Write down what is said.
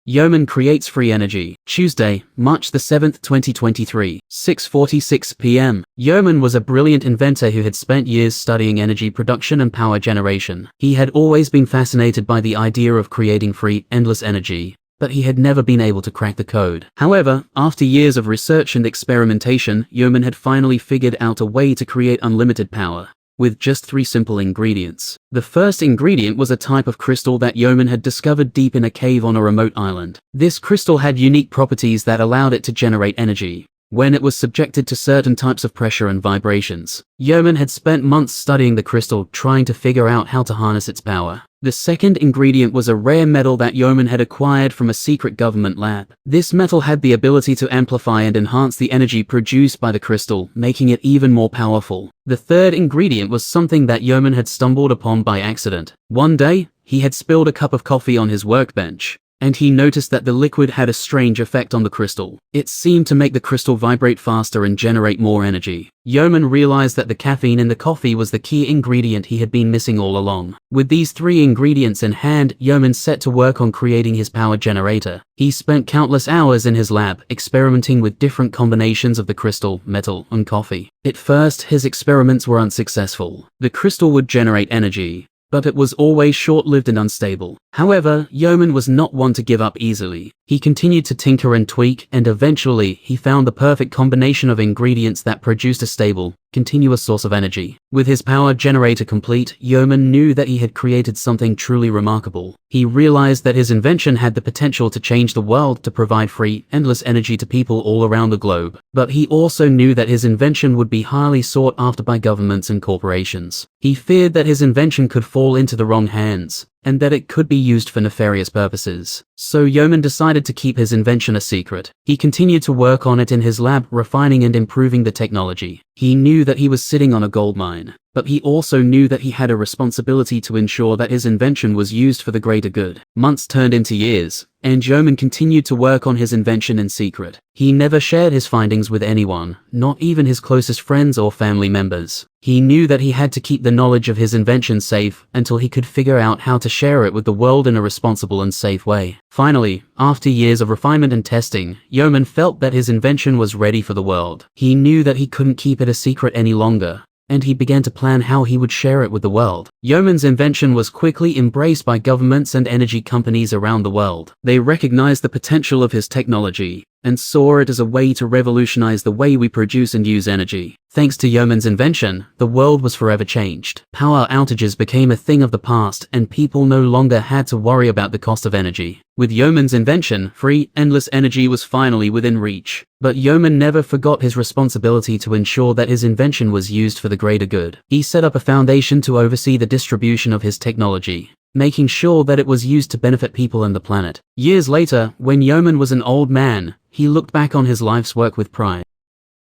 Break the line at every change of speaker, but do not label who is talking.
Yeoman creates free energy. Tuesday, March the 7th, 2023, 6:46 p.m. Yeoman was a brilliant inventor who had spent years studying energy production and power generation. He had always been fascinated by the idea of creating free, endless energy, but he had never been able to crack the code. However, after years of research and experimentation, Yeoman had finally figured out a way to create unlimited power with just 3 simple ingredients. The first ingredient was a type of crystal that Yeoman had discovered deep in a cave on a remote island. This crystal had unique properties that allowed it to generate energy when it was subjected to certain types of pressure and vibrations. Yeoman had spent months studying the crystal, trying to figure out how to harness its power. The second ingredient was a rare metal that Yeoman had acquired from a secret government lab. This metal had the ability to amplify and enhance the energy produced by the crystal, making it even more powerful. The third ingredient was something that Yeoman had stumbled upon by accident. One day, he had spilled a cup of coffee on his workbench, and he noticed that the liquid had a strange effect on the crystal. It seemed to make the crystal vibrate faster and generate more energy. Yeoman realized that the caffeine in the coffee was the key ingredient he had been missing all along. With these 3 ingredients in hand, Yeoman set to work on creating his power generator. He spent countless hours in his lab, experimenting with different combinations of the crystal, metal, and coffee. At first, his experiments were unsuccessful. The crystal would generate energy, but it was always short-lived and unstable. However, Yeoman was not one to give up easily. He continued to tinker and tweak, and eventually, he found the perfect combination of ingredients that produced a stable, continuous source of energy. With his power generator complete, Yeoman knew that he had created something truly remarkable. He realized that his invention had the potential to change the world, to provide free, endless energy to people all around the globe. But he also knew that his invention would be highly sought after by governments and corporations. He feared that his invention could fall into the wrong hands, and that it could be used for nefarious purposes. So Yeoman decided to keep his invention a secret. He continued to work on it in his lab, refining and improving the technology. He knew that he was sitting on a gold mine, but he also knew that he had a responsibility to ensure that his invention was used for the greater good. Months turned into years, and Yeoman continued to work on his invention in secret. He never shared his findings with anyone, not even his closest friends or family members. He knew that he had to keep the knowledge of his invention safe until he could figure out how to share it with the world in a responsible and safe way. Finally, after years of refinement and testing, Yeoman felt that his invention was ready for the world. He knew that he couldn't keep it a secret any longer, and he began to plan how he would share it with the world. Yeoman's invention was quickly embraced by governments and energy companies around the world. They recognized the potential of his technology and saw it as a way to revolutionize the way we produce and use energy. Thanks to Yeoman's invention, the world was forever changed. Power outages became a thing of the past, and people no longer had to worry about the cost of energy. With Yeoman's invention, free, endless energy was finally within reach. But Yeoman never forgot his responsibility to ensure that his invention was used for the greater good. He set up a foundation to oversee the distribution of his technology, making sure that it was used to benefit people and the planet. Years later, when Yeoman was an old man, he looked back on his life's work with pride.